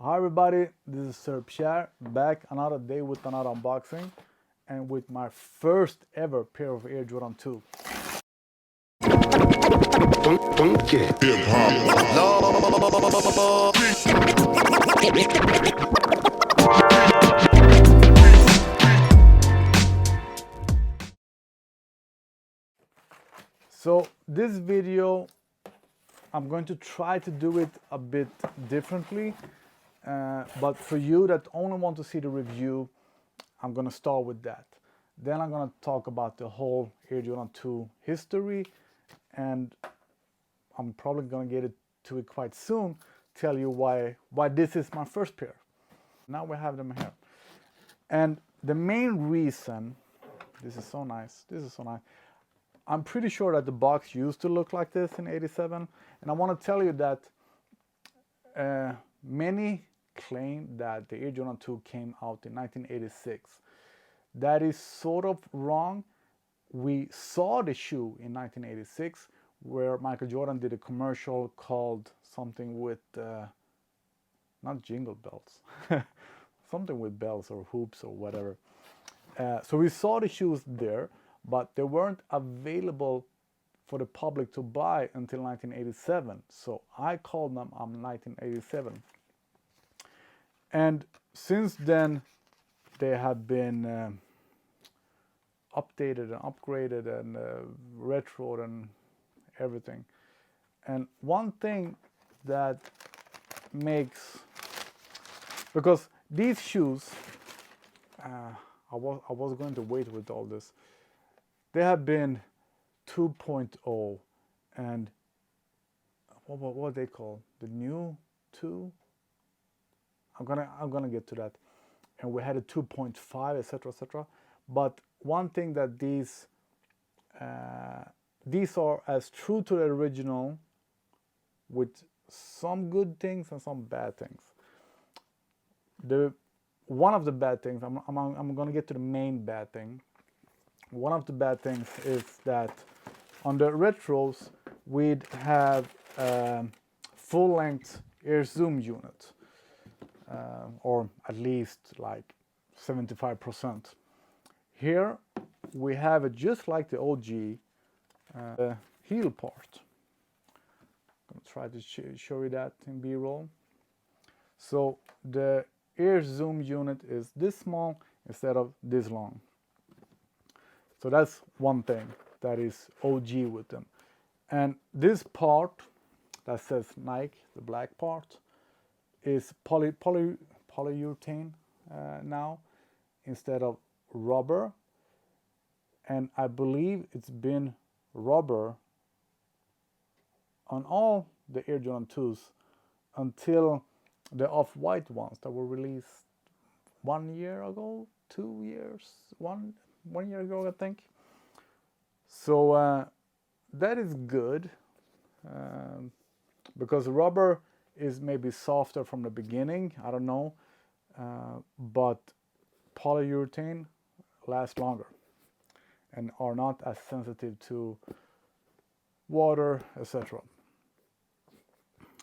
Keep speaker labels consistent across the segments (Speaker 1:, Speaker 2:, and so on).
Speaker 1: Hi everybody, this is Sir Pierre, back another day with another unboxing and with my first ever pair of Air Jordan 2. So this video, I'm going to try to do it a bit differently, but for you that only want to see the review, I'm going to start with that. Then I'm going to talk about the whole Air Jordan 2 history, and I'm probably going to get to it quite soon, tell you why this is my first pair. Now we have them here. And the main reason, this is so nice, I'm pretty sure that the box used to look like this in '87, and I want to tell you that many claim that the Air Jordan 2 came out in 1986. That is sort of wrong. We saw the shoe in 1986, where Michael Jordan did a commercial called something with, not jingle bells, something with bells or hoops or whatever. So we saw the shoes there, but they weren't available for the public to buy until 1987. So I called them 1987. And since then, they have been updated and upgraded and retroed and everything. And one thing that makes, because these shoes, I was going to wait with all this. They have been 2.0 and what are they called? The new 2? I'm gonna get to that. And we had a 2.5, etc., etc. But one thing that these are as true to the original, with some good things and some bad things. One of the bad things, I'm gonna get to the main bad thing. One of the bad things is that on the retros we'd have full-length air zoom unit, or at least like 75%. Here we have it just like the OG, the heel part. I'm going to try to show you that in B-roll. So the air zoom unit is this small instead of this long. So that's one thing that is OG with them. And this part that says Nike, the black part, is polyurethane now instead of rubber. And I believe it's been rubber on all the Air Jordan 2s until the off-white ones that were released 1 year ago, 2 years, one year ago, I think. So that is good, because rubber is maybe softer from the beginning, I don't know, but polyurethane lasts longer and are not as sensitive to water, etc.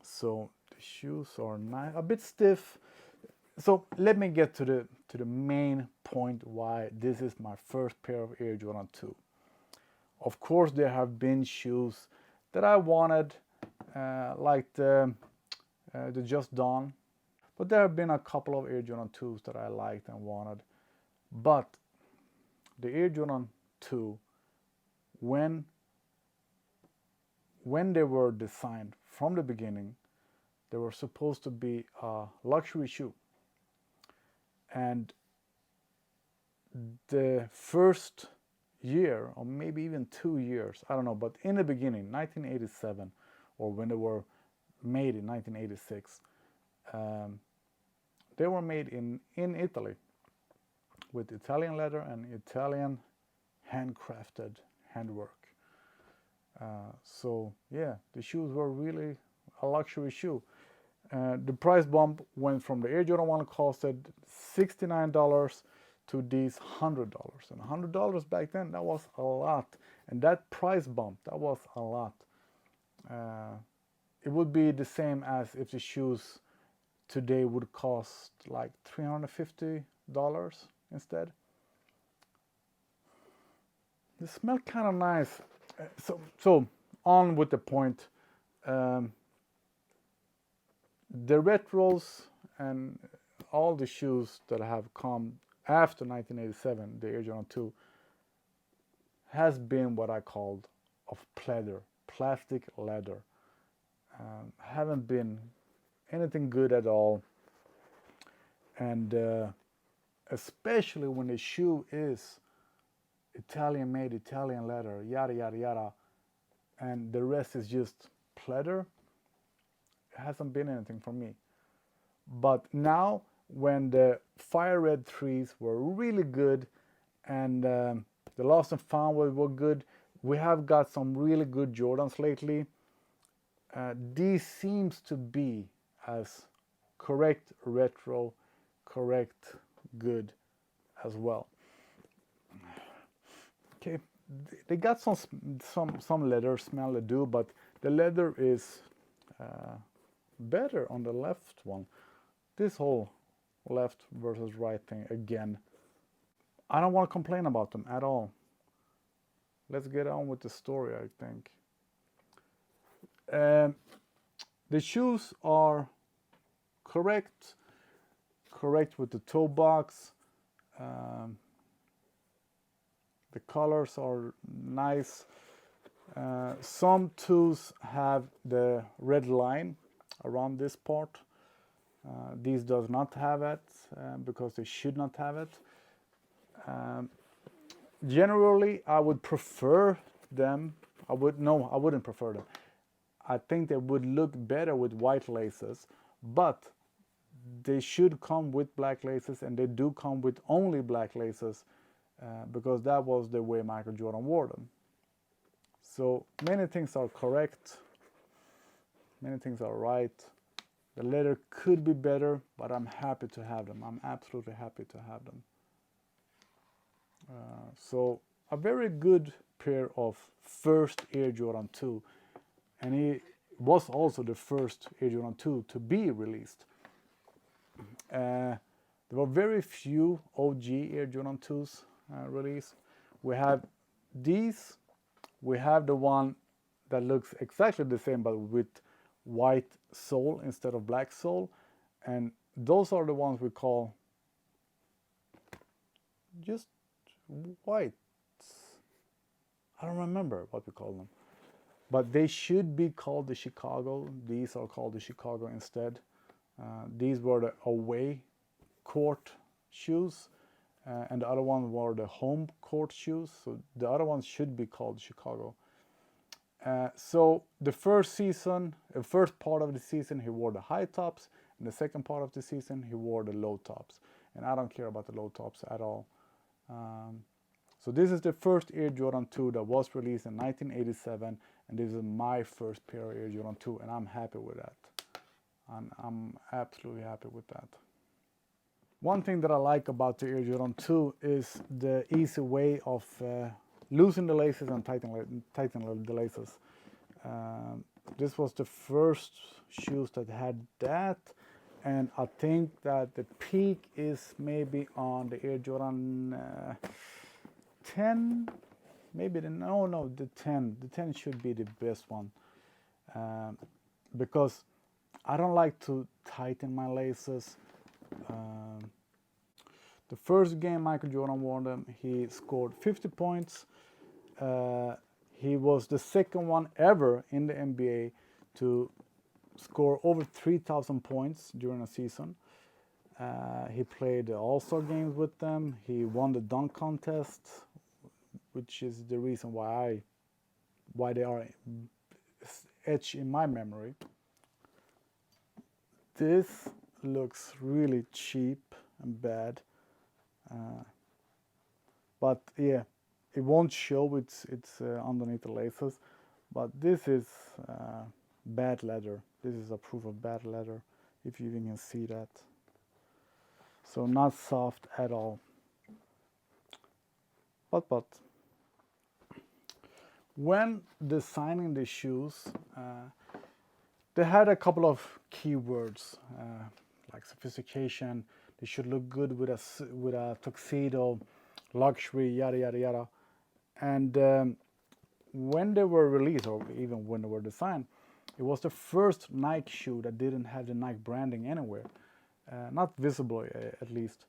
Speaker 1: So the shoes are nice, a bit stiff. So let me get to the main point why this is my first pair of Air Jordan 2. Of course, there have been shoes that I wanted, like the Just Dawn, but there have been a couple of Air Jordan 2s that I liked and wanted. But the Air Jordan 2, when they were designed from the beginning, they were supposed to be a luxury shoe. And the first year, or maybe even 2 years, I don't know, but in the beginning, 1987, or when they were made in 1986, they were made in Italy with Italian leather and Italian handcrafted handwork. So yeah, the shoes were really a luxury shoe. The price bump went from the Air Jordan 1 costed $69 to these $100. And $100 back then, that was a lot. And that price bump, that was a lot. It would be the same as if the shoes today would cost like $350 instead. They smell kind of nice. So on with the point. The retros and all the shoes that have come after 1987, the Air Jordan 2, has been what I called of pleather, plastic leather. Haven't been anything good at all. And especially when the shoe is Italian made, Italian leather, yada yada yada, and the rest is just pleather, it hasn't been anything for me. But now when the fire red 3s were really good and the lost and found were good, we have got some really good Jordans lately. These seems to be as correct retro, correct good as well. Okay, they got some leather smell to do, but the leather is better on the left one. This whole left versus right thing again. I don't want to complain about them at all. Let's get on with the story, I think. The shoes are correct with the toe box. The colors are nice. Some 2s have the red line around this part. These does not have it because they should not have it. Generally, I would prefer them. I wouldn't prefer them. I think they would look better with white laces, but they should come with black laces, and they do come with only black laces because that was the way Michael Jordan wore them. So many things are correct, many things are right. The leather could be better, but I'm happy to have them. I'm absolutely happy to have them. So a very good pair of first Air Jordan 2, and he was also the first Air Jordan 2 to be released. There were very few OG Air Jordan 2s released. We have these. We have the one that looks exactly the same but with white sole instead of black sole, and those are the ones we call just white. I don't remember what we call them, but they should be called the Chicago. These are called the Chicago instead. These were the away court shoes, and the other ones were the home court shoes. So the other ones should be called Chicago. So the first part of the season, he wore the high tops, and the second part of the season, he wore the low tops. And I don't care about the low tops at all. So this is the first Air Jordan 2 that was released in 1987, and this is my first pair of Air Jordan 2, and I'm happy with that. I'm absolutely happy with that. One thing that I like about the Air Jordan 2 is the easy way of loosen the laces and tighten the laces. This was the first shoes that had that, and I think that the peak is maybe on the Air Jordan 10, maybe the 10. The 10 should be the best one, because I don't like to tighten my laces. The first game Michael Jordan wore them, he scored 50 points. He was the second one ever in the NBA to score over 3,000 points during a season. He played the All-Star games with them. He won the dunk contest, which is the reason why they are etched in my memory. This looks really cheap and bad, but yeah, it won't show it's underneath the laces, but this is bad leather. This is a proof of bad leather, if you even can see that. So not soft at all. But when designing the shoes, they had a couple of keywords like sophistication. They should look good with a tuxedo, luxury, yada yada yada. And when they were released, or even when they were designed, it was the first Nike shoe that didn't have the Nike branding anywhere, not visible at least.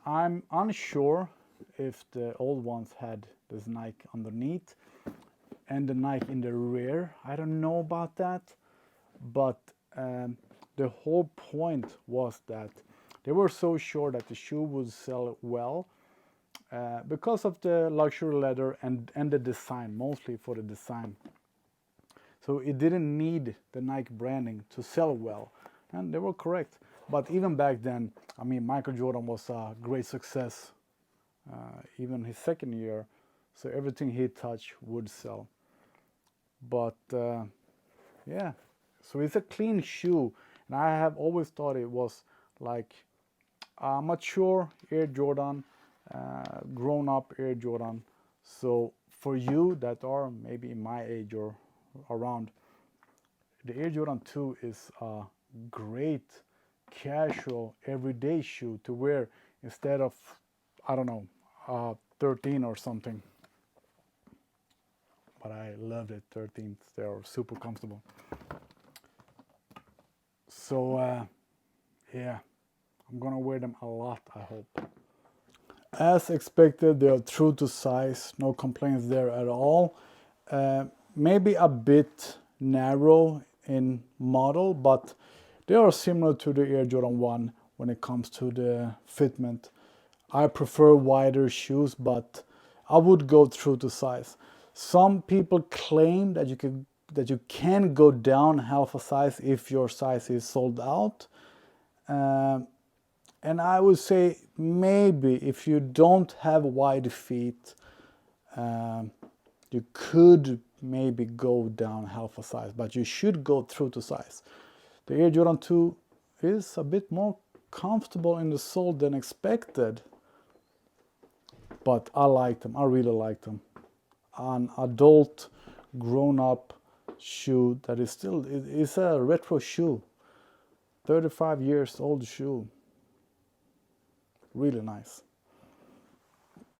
Speaker 1: I'm unsure if the old ones had this Nike underneath and the Nike in the rear. I don't know about that, but the whole point was that they were so sure that the shoe would sell well because of the luxury leather and the design, mostly for the design. So it didn't need the Nike branding to sell well, and they were correct. But even back then, I mean, Michael Jordan was a great success, even his second year, so everything he touched would sell. But yeah, so it's a clean shoe, and I have always thought it was like a mature Air Jordan, grown up Air Jordan. So for you that are maybe in my age or around, the Air Jordan 2 is a great casual everyday shoe to wear instead of, I don't know, 13 or something. But I loved it, 13s. They are super comfortable. So yeah, I'm gonna wear them a lot, I hope. As expected, they are true to size, no complaints there at all. Maybe a bit narrow in model, but they are similar to the Air Jordan 1 when it comes to the fitment. I prefer wider shoes, but I would go true to size. Some people claim that you can go down half a size if your size is sold out. And I would say maybe if you don't have wide feet, you could maybe go down half a size, but you should go through to size. The Air Jordan 2 is a bit more comfortable in the sole than expected, but I like them. I really like them. An adult, grown-up shoe that is still, it's a retro shoe, 35 years old shoe. Really nice.